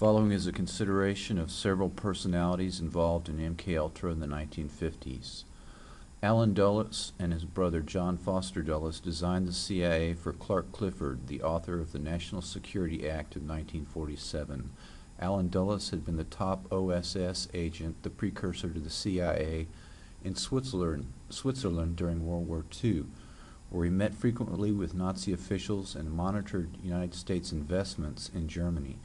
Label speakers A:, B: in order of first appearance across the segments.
A: Following is a consideration of several personalities involved in MKUltra in the 1950s. Allen Dulles and his brother John Foster Dulles designed the CIA for Clark Clifford, the author of the National Security Act of 1947. Allen Dulles had been the top OSS agent, the precursor to the CIA, in Switzerland during World War II, where he met frequently with Nazi officials and monitored United States investments in Germany.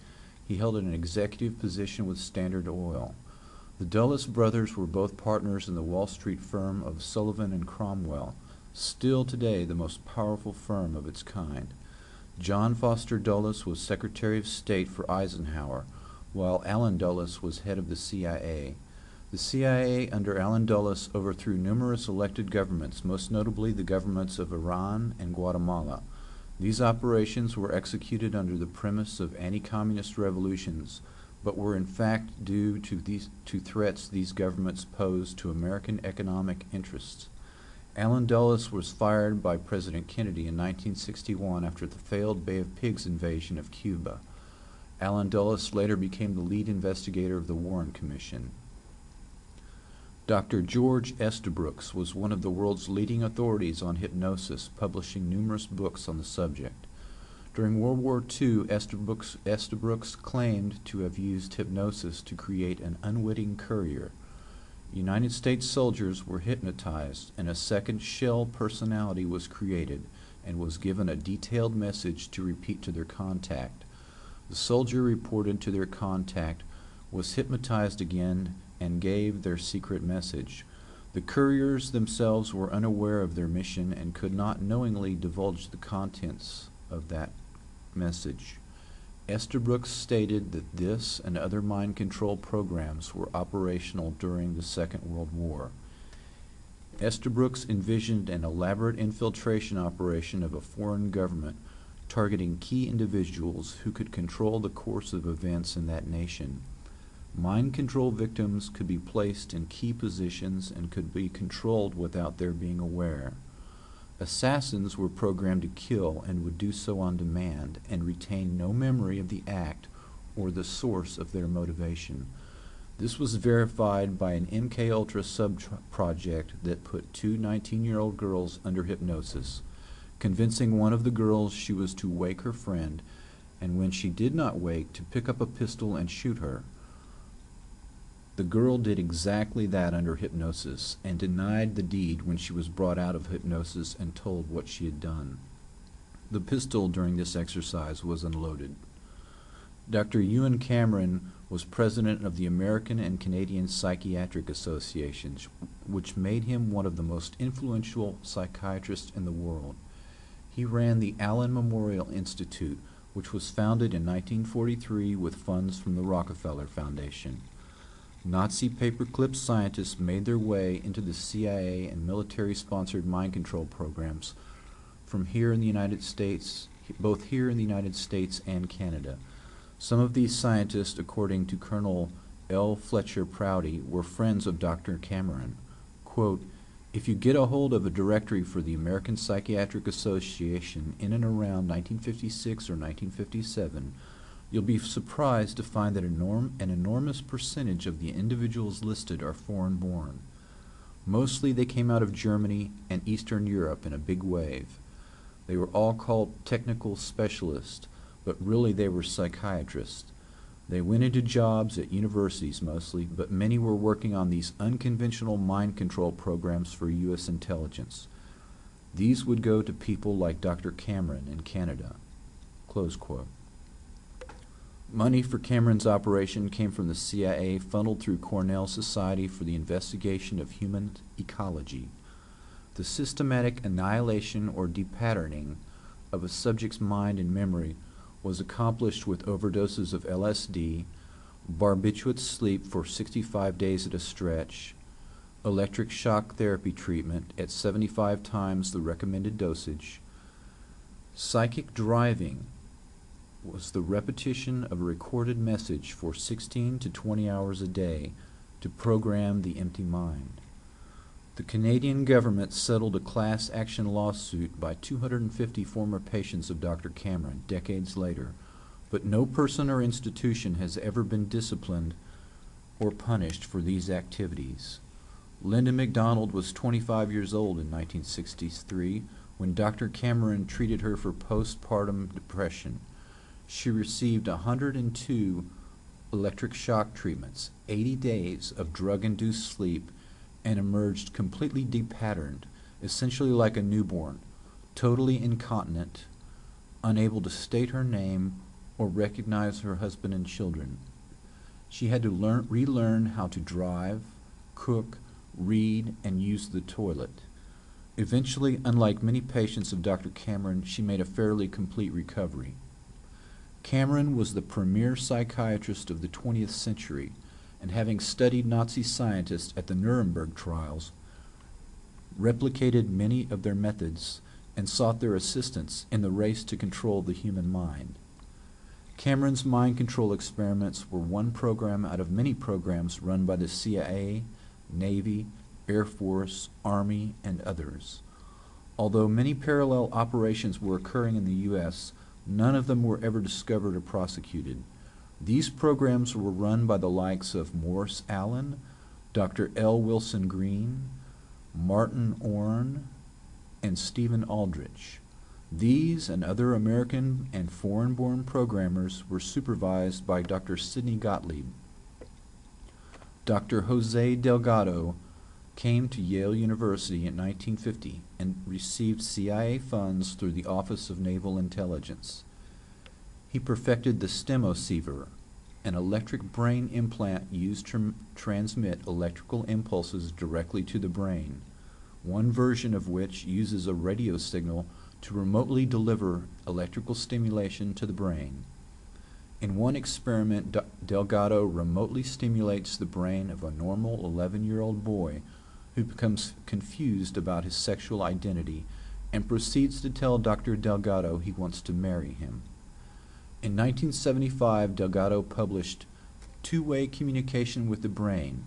A: He held an executive position with Standard Oil. The Dulles brothers were both partners in the Wall Street firm of Sullivan and Cromwell, still today the most powerful firm of its kind. John Foster Dulles was Secretary of State for Eisenhower, while Allen Dulles was head of the CIA. The CIA under Allen Dulles overthrew numerous elected governments, most notably the governments of Iran and Guatemala. These operations were executed under the premise of anti-communist revolutions, but were in fact due to threats these governments posed to American economic interests. Allen Dulles was fired by President Kennedy in 1961 after the failed Bay of Pigs invasion of Cuba. Allen Dulles later became the lead investigator of the Warren Commission. Dr. George Estabrooks was one of the world's leading authorities on hypnosis, publishing numerous books on the subject. During World War II, Estabrooks claimed to have used hypnosis to create an unwitting courier. United States soldiers were hypnotized, and a second shell personality was created and was given a detailed message to repeat to their contact. The soldier reported to their contact, was hypnotized again, and gave their secret message. The couriers themselves were unaware of their mission and could not knowingly divulge the contents of that message. Estabrooks stated that this and other mind control programs were operational during the Second World War. Estabrooks envisioned an elaborate infiltration operation of a foreign government targeting key individuals who could control the course of events in that nation. Mind control victims could be placed in key positions and could be controlled without their being aware. Assassins were programmed to kill and would do so on demand and retain no memory of the act or the source of their motivation. This was verified by an MKUltra sub-project that put two 19-year-old girls under hypnosis, convincing one of the girls she was to wake her friend, and when she did not wake, to pick up a pistol and shoot her. The girl did exactly that under hypnosis and denied the deed when she was brought out of hypnosis and told what she had done. The pistol during this exercise was unloaded. Dr. Ewan Cameron was president of the American and Canadian Psychiatric Associations, which made him one of the most influential psychiatrists in the world. He ran the Allen Memorial Institute, which was founded in 1943 with funds from the Rockefeller Foundation. Nazi paperclip scientists made their way into the CIA and military-sponsored mind control programs from here in the United States, both here in the United States and Canada. Some of these scientists, according to Colonel L. Fletcher Prouty, were friends of Dr. Cameron. Quote, "If you get a hold of a directory for the American Psychiatric Association in and around 1956 or 1957, you'll be surprised to find that an enormous percentage of the individuals listed are foreign-born. Mostly they came out of Germany and Eastern Europe in a big wave. They were all called technical specialists, but really they were psychiatrists. They went into jobs at universities mostly, but many were working on these unconventional mind control programs for U.S. intelligence. These would go to people like Dr. Cameron in Canada." Close quote. Money for Cameron's operation came from the CIA, funneled through Cornell Society for the Investigation of Human Ecology. The systematic annihilation or depatterning of a subject's mind and memory was accomplished with overdoses of LSD, barbiturate sleep for 65 days at a stretch, electric shock therapy treatment at 75 times the recommended dosage. Psychic driving was the repetition of a recorded message for 16 to 20 hours a day to program the empty mind. The Canadian government settled a class action lawsuit by 250 former patients of Dr. Cameron decades later but no person or institution has ever been disciplined or punished for these activities. Linda McDonald was 25 years old in 1963 when Dr. Cameron treated her for postpartum depression. She received 102 electric shock treatments, 80 days of drug-induced sleep, and emerged completely depatterned, essentially like a newborn, totally incontinent, unable to state her name or recognize her husband and children. She had to relearn how to drive, cook, read, and use the toilet. Eventually, unlike many patients of Dr. Cameron, she made a fairly complete recovery. Cameron was the premier psychiatrist of the 20th century, and having studied Nazi scientists at the Nuremberg trials, replicated many of their methods and sought their assistance in the race to control the human mind. Cameron's mind control experiments were one program out of many programs run by the CIA, Navy, Air Force, Army, and others. Although many parallel operations were occurring in the U.S., none of them were ever discovered or prosecuted. These programs were run by the likes of Morris Allen, Dr. L. Wilson Green, Martin Orne, and Stephen Aldrich. These and other American and foreign-born programmers were supervised by Dr. Sidney Gottlieb. Dr. Jose Delgado came to Yale University in 1950 and received CIA funds through the Office of Naval Intelligence. He perfected the stemoceiver, an electric brain implant used to transmit electrical impulses directly to the brain, one version of which uses a radio signal to remotely deliver electrical stimulation to the brain. In one experiment, Delgado remotely stimulates the brain of a normal 11-year-old boy who becomes confused about his sexual identity and proceeds to tell Dr. Delgado he wants to marry him. In 1975, Delgado published Two-Way Communication with the Brain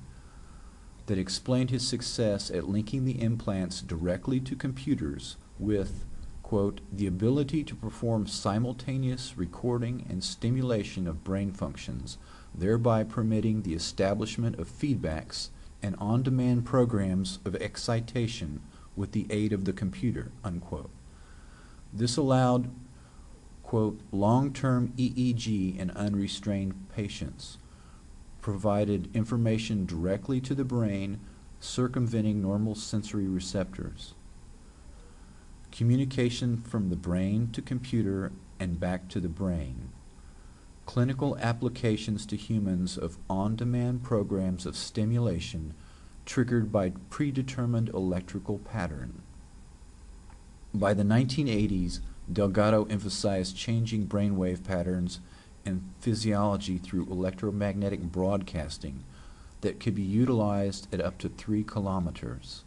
A: that explained his success at linking the implants directly to computers with, quote, the ability to perform simultaneous recording and stimulation of brain functions, thereby permitting the establishment of feedbacks and on-demand programs of excitation with the aid of the computer, unquote. This allowed, quote, long-term EEG in unrestrained patients, provided information directly to the brain, circumventing normal sensory receptors. Communication from the brain to computer and back to the brain. Clinical applications to humans of on-demand programs of stimulation triggered by predetermined electrical pattern. By the 1980s, Delgado emphasized changing brainwave patterns and physiology through electromagnetic broadcasting that could be utilized at up to 3 kilometers.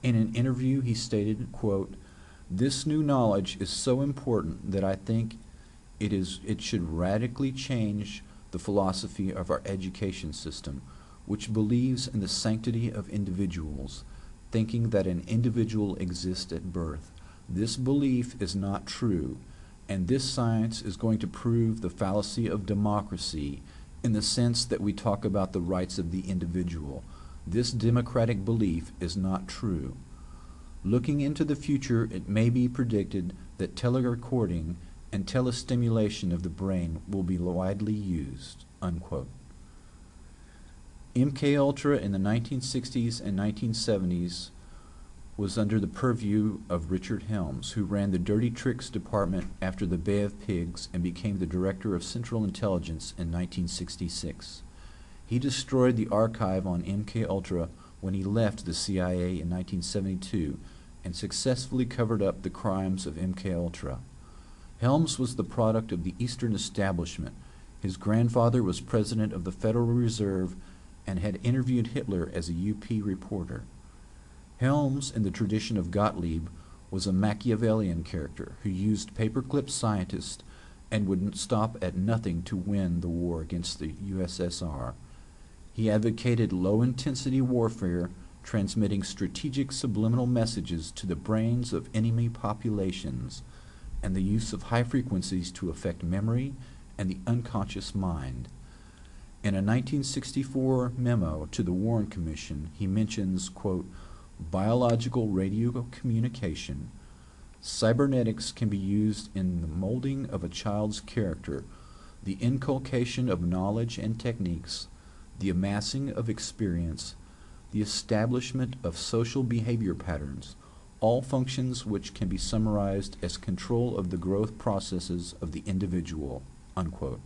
A: In an interview, he stated, quote, this new knowledge is so important that I think it should radically change the philosophy of our education system, which believes in the sanctity of individuals, thinking that an individual exists at birth. This belief is not true, and this science is going to prove the fallacy of democracy in the sense that we talk about the rights of the individual. This democratic belief is not true. Looking into the future, it may be predicted that telerecording and telestimulation of the brain will be widely used, unquote. MKUltra in the 1960s and 1970s was under the purview of Richard Helms, who ran the Dirty Tricks Department after the Bay of Pigs and became the Director of Central Intelligence in 1966. He destroyed the archive on MKUltra when he left the CIA in 1972 and successfully covered up the crimes of MKUltra. Helms was the product of the Eastern Establishment. His grandfather was president of the Federal Reserve and had interviewed Hitler as a UP reporter. Helms, in the tradition of Gottlieb, was a Machiavellian character who used paperclip scientists and would stop at nothing to win the war against the USSR. He advocated low-intensity warfare, transmitting strategic subliminal messages to the brains of enemy populations, and the use of high frequencies to affect memory and the unconscious mind. In a 1964 memo to the Warren Commission, he mentions, quote, biological radio communication. Cybernetics can be used in the molding of a child's character, the inculcation of knowledge and techniques, the amassing of experience, the establishment of social behavior patterns, all functions which can be summarized as control of the growth processes of the individual, unquote.